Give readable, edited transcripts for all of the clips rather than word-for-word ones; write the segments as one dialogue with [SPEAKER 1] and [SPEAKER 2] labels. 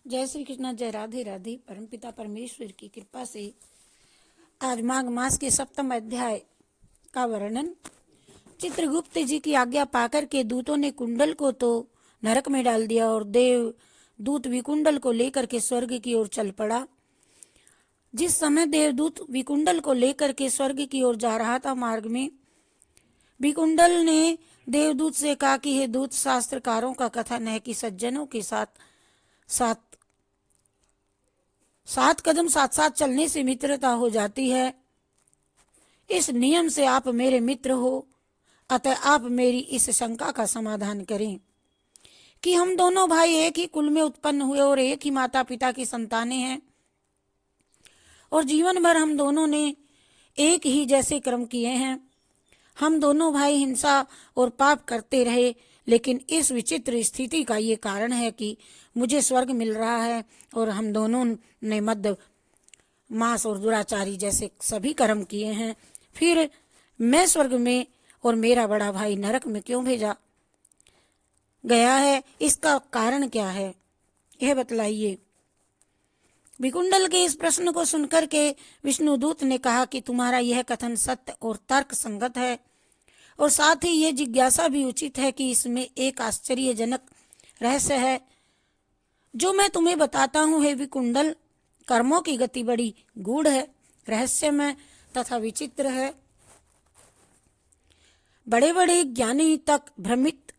[SPEAKER 1] जय श्री कृष्ण, जय राधे राधे। परमपिता परमेश्वर की कृपा से आज माघ मास के 7वें अध्याय का वर्णन। चित्रगुप्त जी की आज्ञा पाकर के दूतों ने कुंडल को तो नरक में डाल दिया और देव दूत विकुंडल को लेकर के स्वर्ग की ओर चल पड़ा। जिस समय देवदूत विकुंडल को लेकर के स्वर्ग की ओर जा रहा था, मार्ग में विकुंडल ने देवदूत से कहा कि हे दूत, शास्त्रकारों का कथन है कि सज्जनों के साथ साथ 7 कदम साथ साथ चलने से मित्रता हो जाती है। इस नियम से आप मेरे मित्र हो, अतः आप मेरी इस शंका का समाधान करें कि हम दोनों भाई एक ही कुल में उत्पन्न हुए और एक ही माता पिता की संतानें हैं और जीवन भर हम दोनों ने एक ही जैसे कर्म किए हैं। हम दोनों भाई हिंसा और पाप करते रहे, लेकिन इस विचित्र स्थिति का ये कारण है कि मुझे स्वर्ग मिल रहा है और हम दोनों ने मद्य मांस और दुराचारी जैसे सभी कर्म किए हैं। फिर मैं स्वर्ग में और मेरा बड़ा भाई नरक में क्यों भेजा गया है? इसका कारण क्या है, यह बतलाइए। विकुंडल के इस प्रश्न को सुनकर के विष्णुदूत ने कहा कि तुम्हारा यह कथन सत्य और तर्क संगत है और साथ ही यह जिज्ञासा भी उचित है कि इसमें एक आश्चर्यजनक रहस्य है जो मैं तुम्हें बताता हूँ। हे विकुंडल, कर्मों की गति बड़ी गूढ़ है, रहस्यमय तथा विचित्र है। बड़े बड़े ज्ञानी तक भ्रमित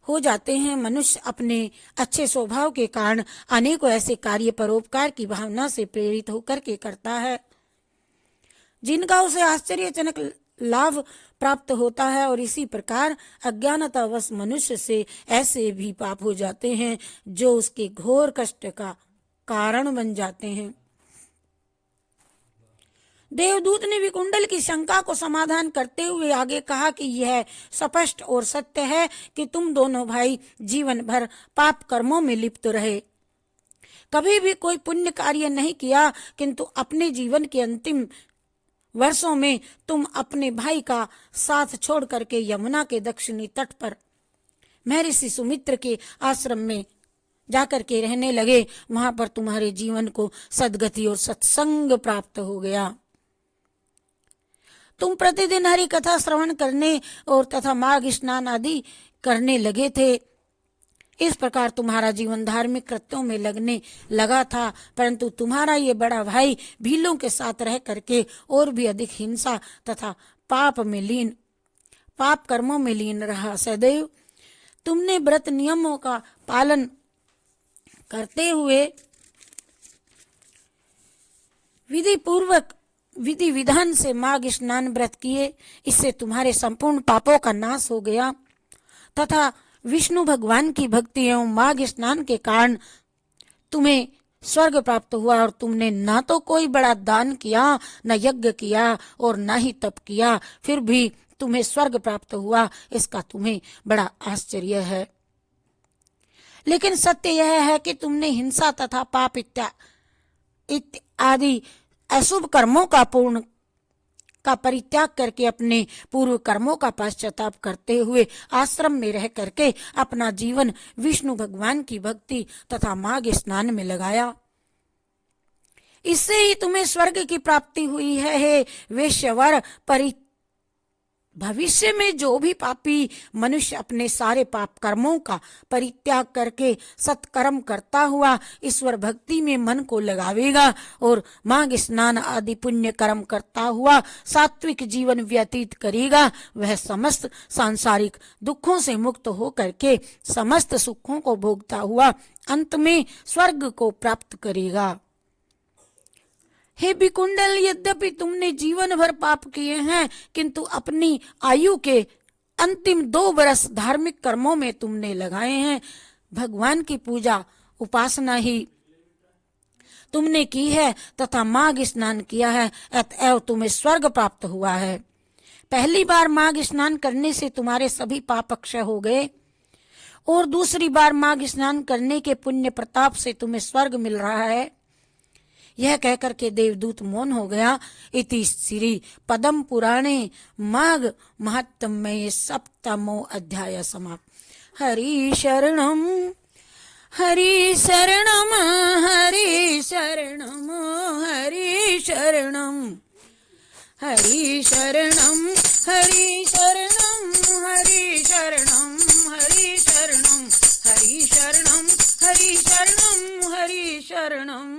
[SPEAKER 1] हो जाते हैं। मनुष्य अपने अच्छे स्वभाव के कारण अनेकों ऐसे कार्य परोपकार की भावना से प्रेरित होकर के करता है जिनका उसे आश्चर्यजनक लाभ प्राप्त होता है, और इसी प्रकार अज्ञानतावश मनुष्य से ऐसे भी पाप हो जाते हैं जो उसके घोर कष्ट का कारण बन जाते हैं। देवदूत ने विकुंडल की शंका को समाधान करते हुए आगे कहा कि यह स्पष्ट और सत्य है कि तुम दोनों भाई जीवन भर पाप कर्मों में लिप्त रहे, कभी भी कोई पुण्य कार्य नहीं किया, किंतु अपने जीवन के अंतिम वर्षों में तुम अपने भाई का साथ छोड़ करके यमुना के दक्षिणी तट पर महर्षि सुमित्र के आश्रम में जाकर के रहने लगे। वहां पर तुम्हारे जीवन को सद्गति और सत्संग प्राप्त हो गया। तुम प्रतिदिन हरि कथा श्रवण करने और तथा माघ स्नान आदि करने लगे थे। इस प्रकार तुम्हारा जीवन धार्मिक कृत्यों में लगने लगा था, परंतु तुम्हारा ये बड़ा भाई भीलों के साथ रह करके और भी अधिक हिंसा तथा पाप कर्मों में लीन रहा। सदैव तुमने व्रत नियमों का पालन करते हुए विधि विधान से माघ स्नान व्रत किए। इससे तुम्हारे संपूर्ण पापों का नाश हो गया तथा विष्णु भगवान की भक्ति एवं माघ स्नान के कारण तुम्हें स्वर्ग प्राप्त हुआ। और तुमने ना तो कोई बड़ा दान किया, न यज्ञ किया और न ही तप किया, फिर भी तुम्हें स्वर्ग प्राप्त हुआ। इसका तुम्हें बड़ा आश्चर्य है। लेकिन सत्य यह है कि तुमने हिंसा तथा पाप इत्यादि अशुभ कर्मों का परित्याग करके अपने पूर्व कर्मों का पश्चाताप करते हुए आश्रम में रह करके अपना जीवन विष्णु भगवान की भक्ति तथा माघ स्नान में लगाया। इससे ही तुम्हें स्वर्ग की प्राप्ति हुई है। हे वेश्यवर, भविष्य में जो भी पापी मनुष्य अपने सारे पाप कर्मों का परित्याग करके सत्कर्म करता हुआ ईश्वर भक्ति में मन को लगावेगा और माघ स्नान आदि पुण्य कर्म करता हुआ सात्विक जीवन व्यतीत करेगा, वह समस्त सांसारिक दुखों से मुक्त हो करके समस्त सुखों को भोगता हुआ अंत में स्वर्ग को प्राप्त करेगा। हे विकुंडल, यद्यपि तुमने जीवन भर पाप किए हैं, किंतु अपनी आयु के अंतिम 2 वर्ष धार्मिक कर्मों में तुमने लगाए हैं। भगवान की पूजा उपासना ही तुमने की है तथा माघ स्नान किया है, अतएव तुम्हें स्वर्ग प्राप्त हुआ है। पहली बार माघ स्नान करने से तुम्हारे सभी पाप अक्षय हो गए और दूसरी बार माघ स्नान करने के पुण्य प्रताप से तुम्हें स्वर्ग मिल रहा है। यह कहकर के देवदूत मौन हो गया। इति श्री पद्म पुराणे माघ महात्म्ये 7वां अध्याय समाप्त। हरि शरणम हरि शरणम हरि शरणम हरि शरणम हरि शरणम हरि शरणम हरि शरणम हरि शरणम हरि शरणम हरि शरणम हरि शरणम